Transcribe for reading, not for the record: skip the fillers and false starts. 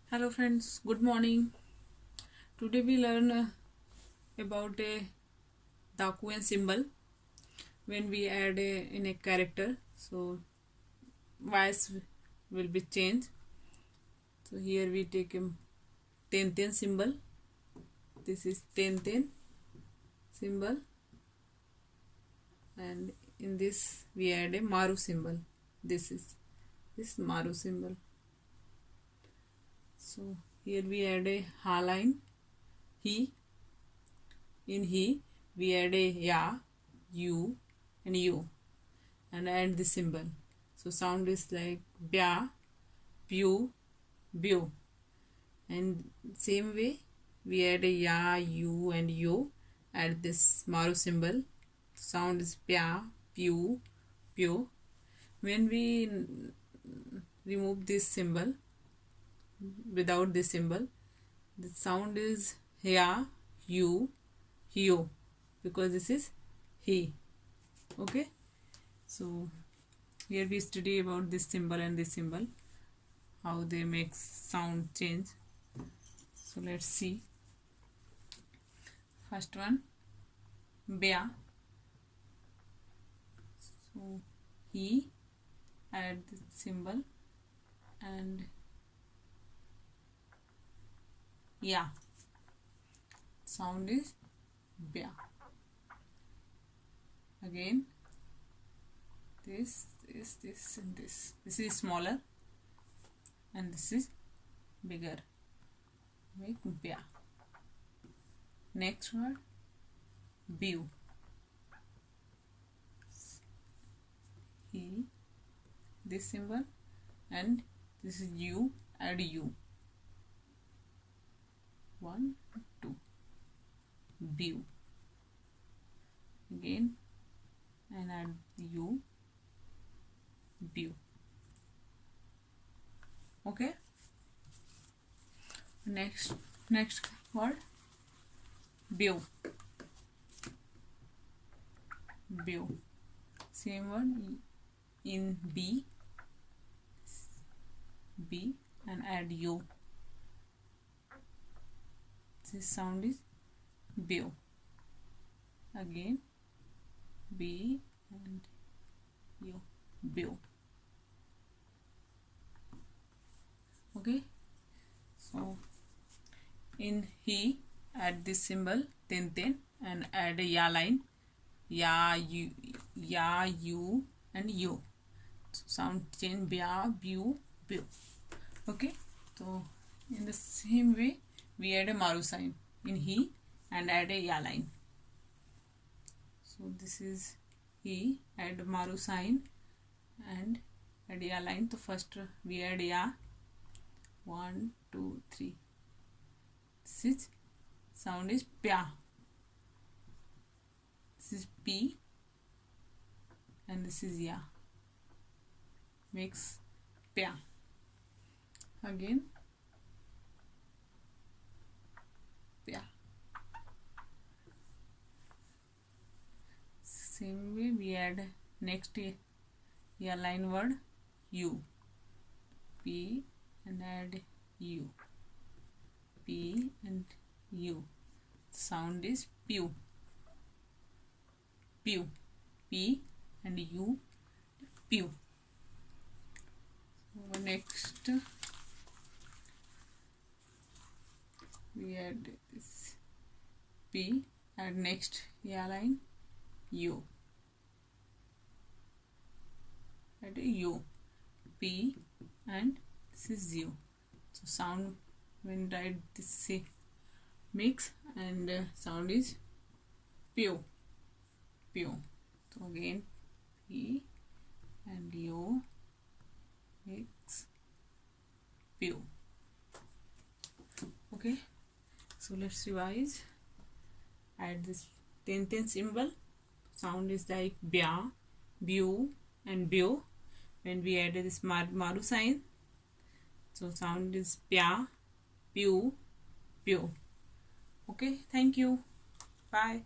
Hello friends, good morning. Today we learn about a Dakuon symbol when we add in a character. So voice will be changed. So here we take a Tenten symbol. This is Tenten symbol, and in this we add a Maru symbol. This is Maru symbol. So here we add a ha line, he. In he we add a ya, you and you, and add the symbol. So sound is like bya, pew, bew. And same way we add a ya, you and yo, add this Maru symbol. Sound is pya, pew, pew. When we remove this symbol, without this symbol, the sound is ya, you, yo, because this is he. Okay, so here we study about this symbol and this symbol, how they make sound change. So let's see. First one, bya. So he, add the symbol, and ya, sound is bya. Again, this and this. This is smaller and this is bigger. Make bya. Next word, bew. He, this symbol, and this is you, add you. 1, 2. Bew. Again, and add you, bew. Okay. Next word, bew. Bew. Same word in b, and add u. This sound is bew. Again, b and u, bew. Okay, so in he, add this symbol ten and add a ya line, ya, you, and you. So sound change bya, bew, bew. Okay, so in the same way we add a Maru sign in he and add a ya line. So this is he, add Maru sign and add ya line. So first we add ya, 1, 2, 3. This is sound is pya. This is p and this is ya. Makes pya. Again, pya. Same way we add next ya line word u, p and add u, p and u. Sound is pew, pew, p and u, pew. So next we add this p, add next ya line u, add u, p and this is u. So sound when write this mix, and sound is pew, pew. So again, p and u makes pew. Okay, so let's revise. Add this ten symbol. Sound is like bya, bew and bew. When we add this Maru sign, so sound is pya, pew, pew. Okay, thank you. Bye.